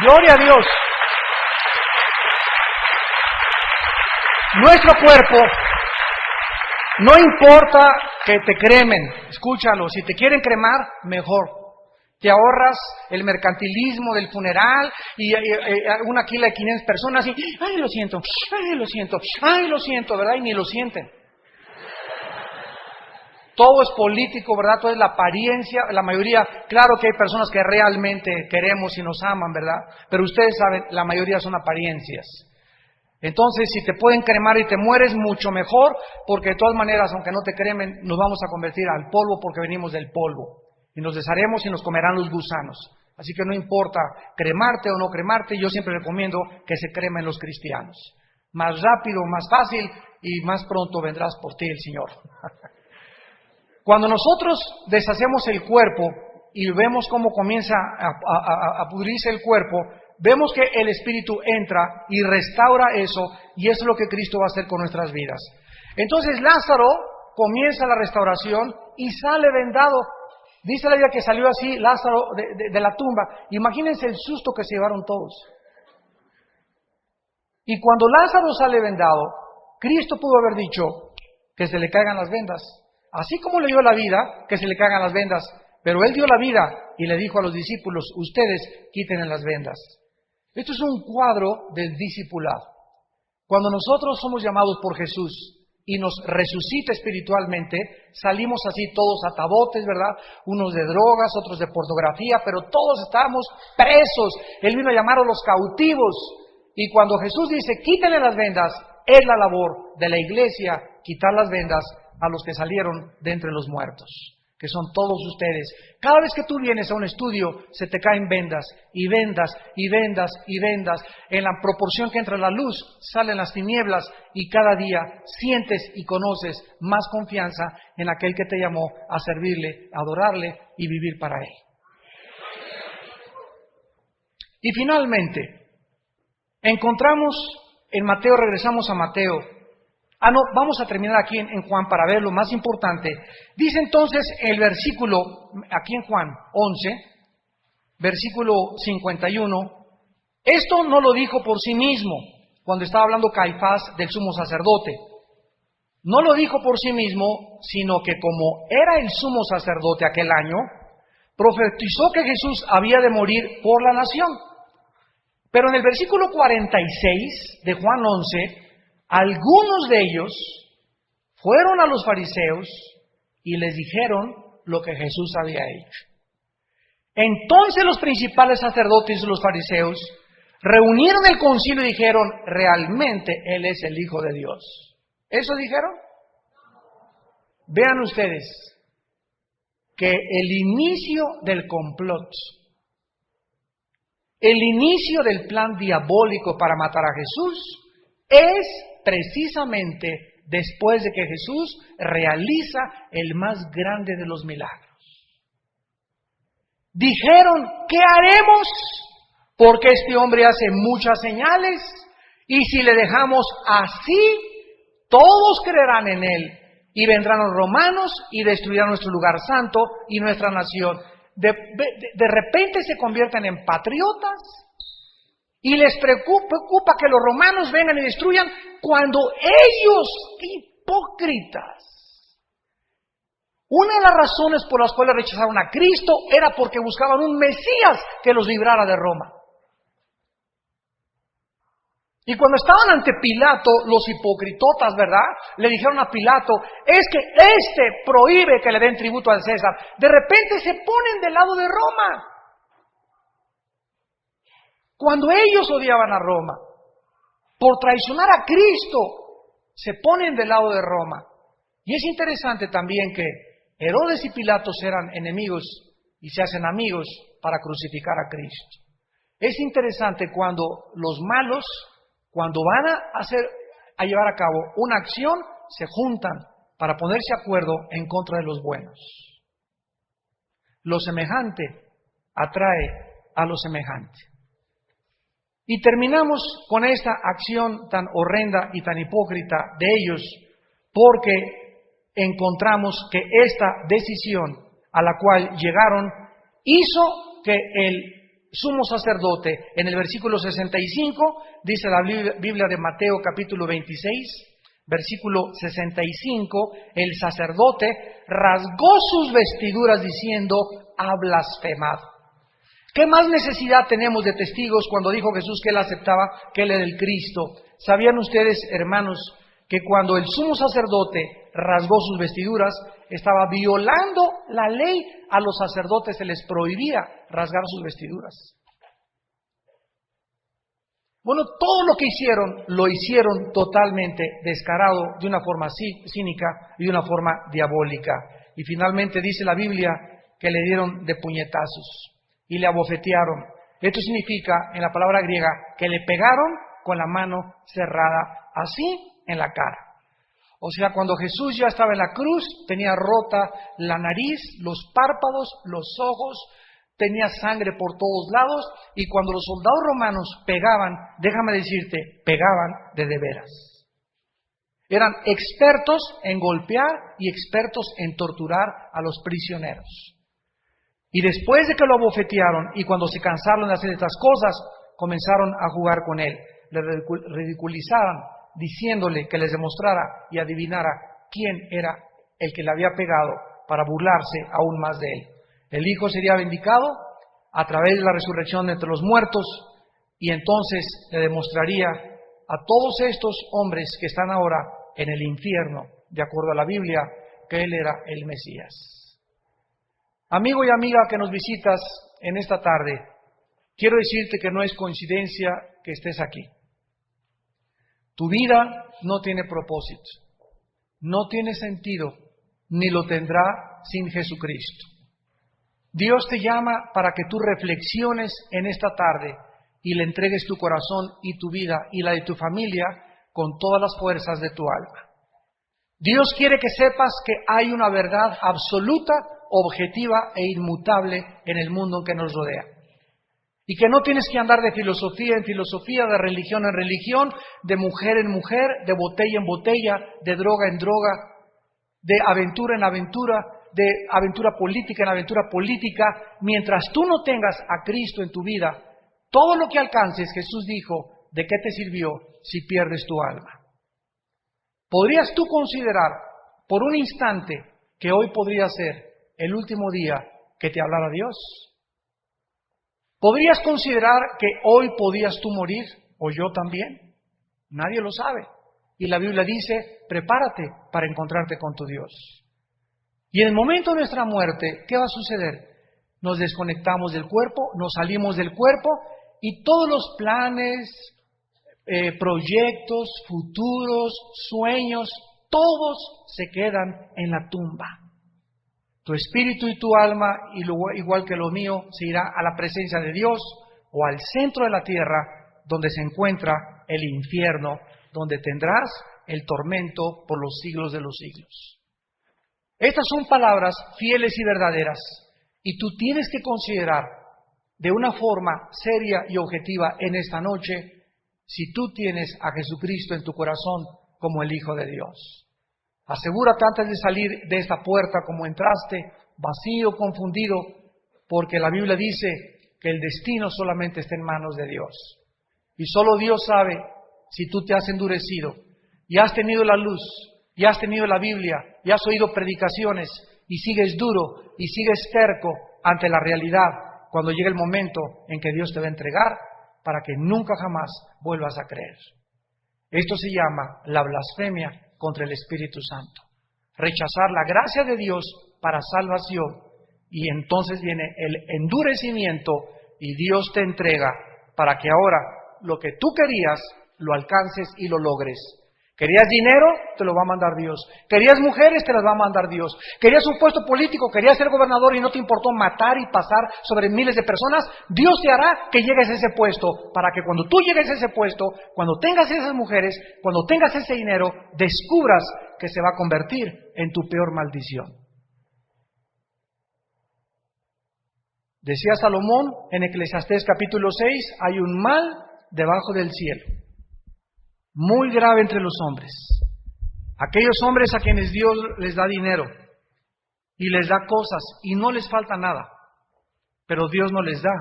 Gloria a Dios. Nuestro cuerpo, no importa que te cremen, escúchalo, si te quieren cremar, mejor. Te ahorras el mercantilismo del funeral y una quila de 500 personas y, ay, lo siento, ¿verdad? Y ni lo sienten. Todo es político, ¿verdad? Todo es la apariencia, la mayoría, claro que hay personas que realmente queremos y nos aman, ¿verdad? Pero ustedes saben, la mayoría son apariencias. Entonces, si te pueden cremar y te mueres, mucho mejor, porque de todas maneras, aunque no te cremen, nos vamos a convertir al polvo porque venimos del polvo. Y nos desharemos y nos comerán los gusanos. Así que no importa cremarte o no cremarte, yo siempre recomiendo que se cremen los cristianos. Más rápido, más fácil y más pronto vendrás por ti el Señor. Cuando nosotros deshacemos el cuerpo y vemos cómo comienza a pudrirse el cuerpo, vemos que el Espíritu entra y restaura eso, y eso es lo que Cristo va a hacer con nuestras vidas. Entonces Lázaro comienza la restauración y sale vendado. Dice la Biblia que salió así Lázaro de la tumba. Imagínense el susto que se llevaron todos. Y cuando Lázaro sale vendado, Cristo pudo haber dicho que se le caigan las vendas. Así como le dio la vida, que se le caigan las vendas. Pero Él dio la vida y le dijo a los discípulos, ustedes quiten las vendas. Esto es un cuadro del discipulado. Cuando nosotros somos llamados por Jesús y nos resucita espiritualmente, salimos así todos atabotes, ¿verdad? Unos de drogas, otros de pornografía, pero todos estamos presos. Él vino a llamar a los cautivos. Y cuando Jesús dice, quítenle las vendas, es la labor de la iglesia quitar las vendas a los que salieron de entre los muertos, que son todos ustedes. Cada vez que tú vienes a un estudio, se te caen vendas, y vendas, y vendas, y vendas. En la proporción que entra la luz, salen las tinieblas, y cada día sientes y conoces más confianza en aquel que te llamó a servirle, a adorarle y vivir para Él. Y finalmente, encontramos en Mateo, regresamos a Mateo. No, vamos a terminar aquí en Juan para ver lo más importante. Dice entonces el versículo, aquí en Juan 11, versículo 51, esto no lo dijo por sí mismo, cuando estaba hablando Caifás del sumo sacerdote. No lo dijo por sí mismo, sino que como era el sumo sacerdote aquel año, profetizó que Jesús había de morir por la nación. Pero en el versículo 46 de Juan 11, algunos de ellos fueron a los fariseos y les dijeron lo que Jesús había hecho. Entonces los principales sacerdotes y los fariseos reunieron el concilio y dijeron, realmente Él es el Hijo de Dios. ¿Eso dijeron? Vean ustedes que el inicio del complot, el inicio del plan diabólico para matar a Jesús es precisamente después de que Jesús realiza el más grande de los milagros. Dijeron, ¿qué haremos? porque este hombre hace muchas señales, y si le dejamos así, todos creerán en él, y vendrán los romanos y destruirán nuestro lugar santo y nuestra nación. De repente se convierten en patriotas, y les preocupa que los romanos vengan y destruyan, cuando ellos, hipócritas. Una de las razones por las cuales rechazaron a Cristo era porque buscaban un Mesías que los librara de Roma. Y cuando estaban ante Pilato, los hipocritotas, ¿verdad?, le dijeron a Pilato, es que este prohíbe que le den tributo al César. De repente se ponen del lado de Roma, cuando ellos odiaban a Roma. Por traicionar a Cristo, se ponen del lado de Roma. Y es interesante también que Herodes y Pilatos eran enemigos y se hacen amigos para crucificar a Cristo. Es interesante cuando los malos, cuando van a llevar a cabo una acción, se juntan para ponerse de acuerdo en contra de los buenos. Lo semejante atrae a lo semejante. Y terminamos con esta acción tan horrenda y tan hipócrita de ellos, porque encontramos que esta decisión a la cual llegaron hizo que el sumo sacerdote, en el versículo 65, dice la Biblia de Mateo capítulo 26, versículo 65, el sacerdote rasgó sus vestiduras diciendo, ha blasfemado. ¿Qué más necesidad tenemos de testigos cuando dijo Jesús que él aceptaba que él era el Cristo? ¿Sabían ustedes, hermanos, que cuando el sumo sacerdote rasgó sus vestiduras, estaba violando la ley? A los sacerdotes se les prohibía rasgar sus vestiduras. Bueno, todo lo que hicieron, lo hicieron totalmente descarado, de una forma cínica y de una forma diabólica. Y finalmente dice la Biblia que le dieron de puñetazos y le abofetearon. Esto significa, en la palabra griega, que le pegaron con la mano cerrada, así en la cara. O sea, cuando Jesús ya estaba en la cruz, tenía rota la nariz, los párpados, los ojos, tenía sangre por todos lados, y cuando los soldados romanos pegaban, déjame decirte, pegaban de veras. Eran expertos en golpear y expertos en torturar a los prisioneros. Y después de que lo abofetearon y cuando se cansaron de hacer estas cosas, comenzaron a jugar con él. Le ridiculizaban, diciéndole que les demostrara y adivinara quién era el que le había pegado para burlarse aún más de él. El Hijo sería vindicado a través de la resurrección de entre los muertos y entonces le demostraría a todos estos hombres que están ahora en el infierno, de acuerdo a la Biblia, que él era el Mesías. Amigo y amiga que nos visitas en esta tarde, quiero decirte que no es coincidencia que estés aquí. Tu vida no tiene propósito, no tiene sentido, ni lo tendrá sin Jesucristo. Dios te llama para que tú reflexiones en esta tarde y le entregues tu corazón y tu vida y la de tu familia con todas las fuerzas de tu alma. Dios quiere que sepas que hay una verdad absoluta, objetiva e inmutable en el mundo en que nos rodea. Y que no tienes que andar de filosofía en filosofía, de religión en religión, de mujer en mujer, de botella en botella, de droga en droga, de aventura en aventura, de aventura política en aventura política. Mientras tú no tengas a Cristo en tu vida, todo lo que alcances, Jesús dijo, ¿de qué te sirvió si pierdes tu alma? ¿Podrías tú considerar por un instante que hoy podría ser el último día que te hablara Dios? ¿Podrías considerar que hoy podías tú morir o yo también? Nadie lo sabe. Y la Biblia dice, prepárate para encontrarte con tu Dios. Y en el momento de nuestra muerte, ¿qué va a suceder? Nos desconectamos del cuerpo, nos salimos del cuerpo y todos los planes, proyectos, futuros, sueños, todos se quedan en la tumba. Tu espíritu y tu alma, igual que lo mío, se irá a la presencia de Dios o al centro de la tierra, donde se encuentra el infierno, donde tendrás el tormento por los siglos de los siglos. Estas son palabras fieles y verdaderas, y tú tienes que considerar de una forma seria y objetiva en esta noche si tú tienes a Jesucristo en tu corazón como el Hijo de Dios. Asegúrate antes de salir de esta puerta como entraste, vacío, confundido, porque la Biblia dice que el destino solamente está en manos de Dios. Y solo Dios sabe si tú te has endurecido y has tenido la luz, y has tenido la Biblia, y has oído predicaciones, y sigues duro, y sigues terco ante la realidad, cuando llegue el momento en que Dios te va a entregar, para que nunca jamás vuelvas a creer. Esto se llama la blasfemia contra el Espíritu Santo. Rechazar la gracia de Dios para salvación, y entonces viene el endurecimiento, y Dios te entrega para que ahora lo que tú querías lo alcances y lo logres. ¿Querías dinero? Te lo va a mandar Dios. ¿Querías mujeres? Te las va a mandar Dios. ¿Querías un puesto político? ¿Querías ser gobernador y no te importó matar y pasar sobre miles de personas? Dios te hará que llegues a ese puesto, para que cuando tú llegues a ese puesto, cuando tengas esas mujeres, cuando tengas ese dinero, descubras que se va a convertir en tu peor maldición. Decía Salomón en Eclesiastés capítulo 6, hay un mal debajo del cielo, muy grave entre los hombres. Aquellos hombres a quienes Dios les da dinero y les da cosas y no les falta nada, pero Dios no les da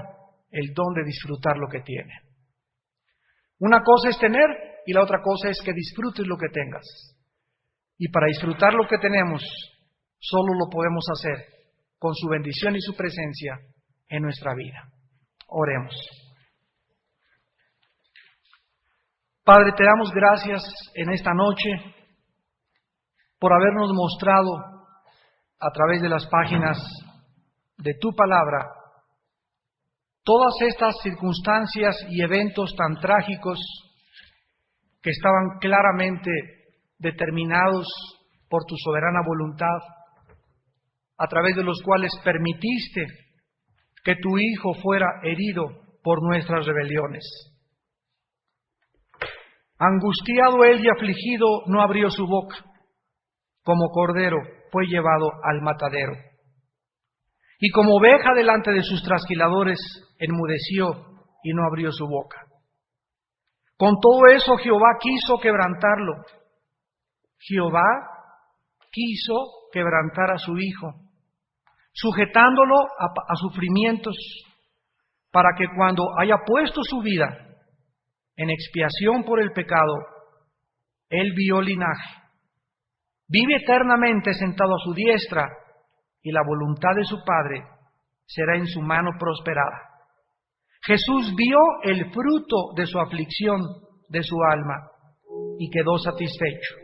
el don de disfrutar lo que tienen. Una cosa es tener y la otra cosa es que disfrutes lo que tengas. Y para disfrutar lo que tenemos, solo lo podemos hacer con su bendición y su presencia en nuestra vida. Oremos. Padre, te damos gracias en esta noche por habernos mostrado a través de las páginas de tu palabra todas estas circunstancias y eventos tan trágicos que estaban claramente determinados por tu soberana voluntad, a través de los cuales permitiste que tu Hijo fuera herido por nuestras rebeliones. Angustiado él y afligido, no abrió su boca. Como cordero fue llevado al matadero. Y como oveja delante de sus trasquiladores, enmudeció y no abrió su boca. Con todo eso Jehová quiso quebrantarlo. Jehová quiso quebrantar a su Hijo, sujetándolo a sufrimientos, para que cuando haya puesto su vida en expiación por el pecado, Él vio linaje, vive eternamente sentado a su diestra, y la voluntad de su Padre será en su mano prosperada. Jesús vio el fruto de su aflicción de su alma y quedó satisfecho.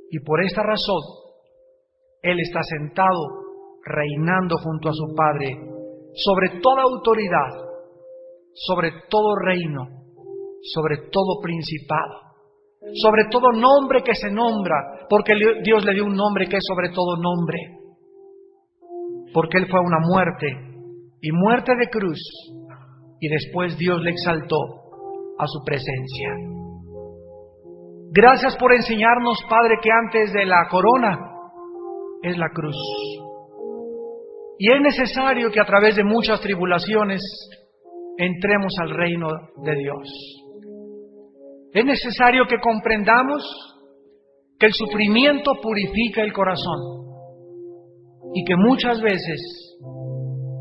Y por esta razón, Él está sentado, reinando junto a su Padre, sobre toda autoridad, sobre todo reino, sobre todo principado, sobre todo nombre que se nombra, porque Dios le dio un nombre que es sobre todo nombre, porque Él fue a una muerte, y muerte de cruz, y después Dios le exaltó a su presencia. Gracias por enseñarnos, Padre, que antes de la corona es la cruz. Y es necesario que a través de muchas tribulaciones entremos al reino de Dios. Es necesario que comprendamos que el sufrimiento purifica el corazón y que muchas veces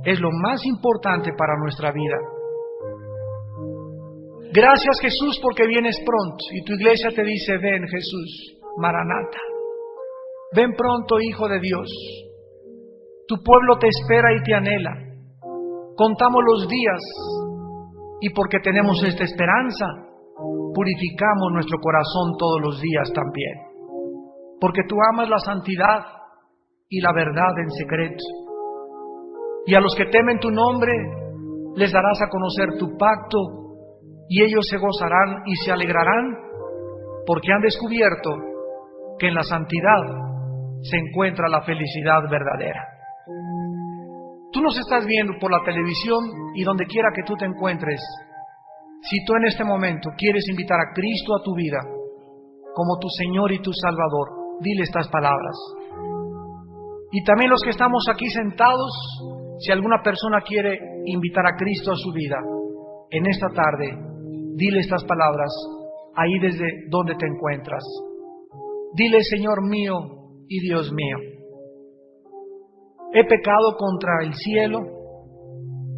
es lo más importante para nuestra vida. Gracias, Jesús, porque vienes pronto y tu iglesia te dice: ven, Jesús, Maranata, ven pronto, Hijo de Dios. Tu pueblo te espera y te anhela. Contamos los días y porque tenemos esta esperanza, purificamos nuestro corazón todos los días también. Porque tú amas la santidad y la verdad en secreto. Y a los que temen tu nombre les darás a conocer tu pacto, y ellos se gozarán y se alegrarán porque han descubierto que en la santidad se encuentra la felicidad verdadera. Tú nos estás viendo por la televisión y donde quiera que tú te encuentres. Si tú en este momento quieres invitar a Cristo a tu vida como tu Señor y tu Salvador, dile estas palabras. Y también los que estamos aquí sentados, si alguna persona quiere invitar a Cristo a su vida, en esta tarde, dile estas palabras ahí desde donde te encuentras. Dile: Señor mío y Dios mío, he pecado contra el cielo,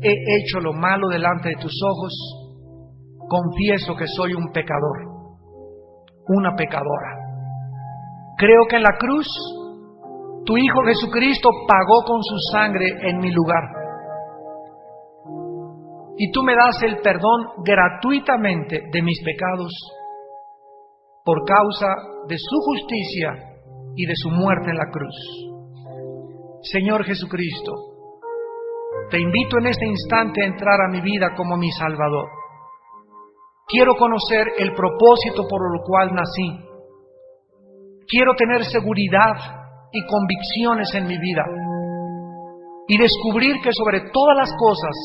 he hecho lo malo delante de tus ojos, confieso que soy un pecador, una pecadora. Creo que en la cruz tu Hijo Jesucristo pagó con su sangre en mi lugar. Y tú me das el perdón gratuitamente de mis pecados por causa de su justicia y de su muerte en la cruz. Señor Jesucristo, te invito en este instante a entrar a mi vida como mi Salvador. Quiero conocer el propósito por el cual nací. Quiero tener seguridad y convicciones en mi vida y descubrir que sobre todas las cosas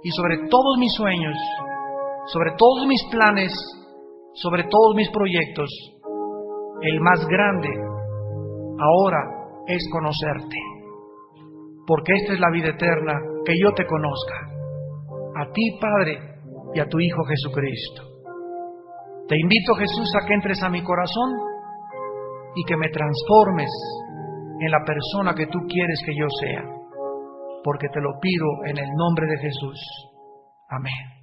y sobre todos mis sueños, sobre todos mis planes, sobre todos mis proyectos, el más grande ahora es conocerte, porque esta es la vida eterna, que yo te conozca, a ti, Padre, y a tu Hijo Jesucristo. Te invito, Jesús, a que entres a mi corazón y que me transformes en la persona que tú quieres que yo sea, porque te lo pido en el nombre de Jesús. Amén.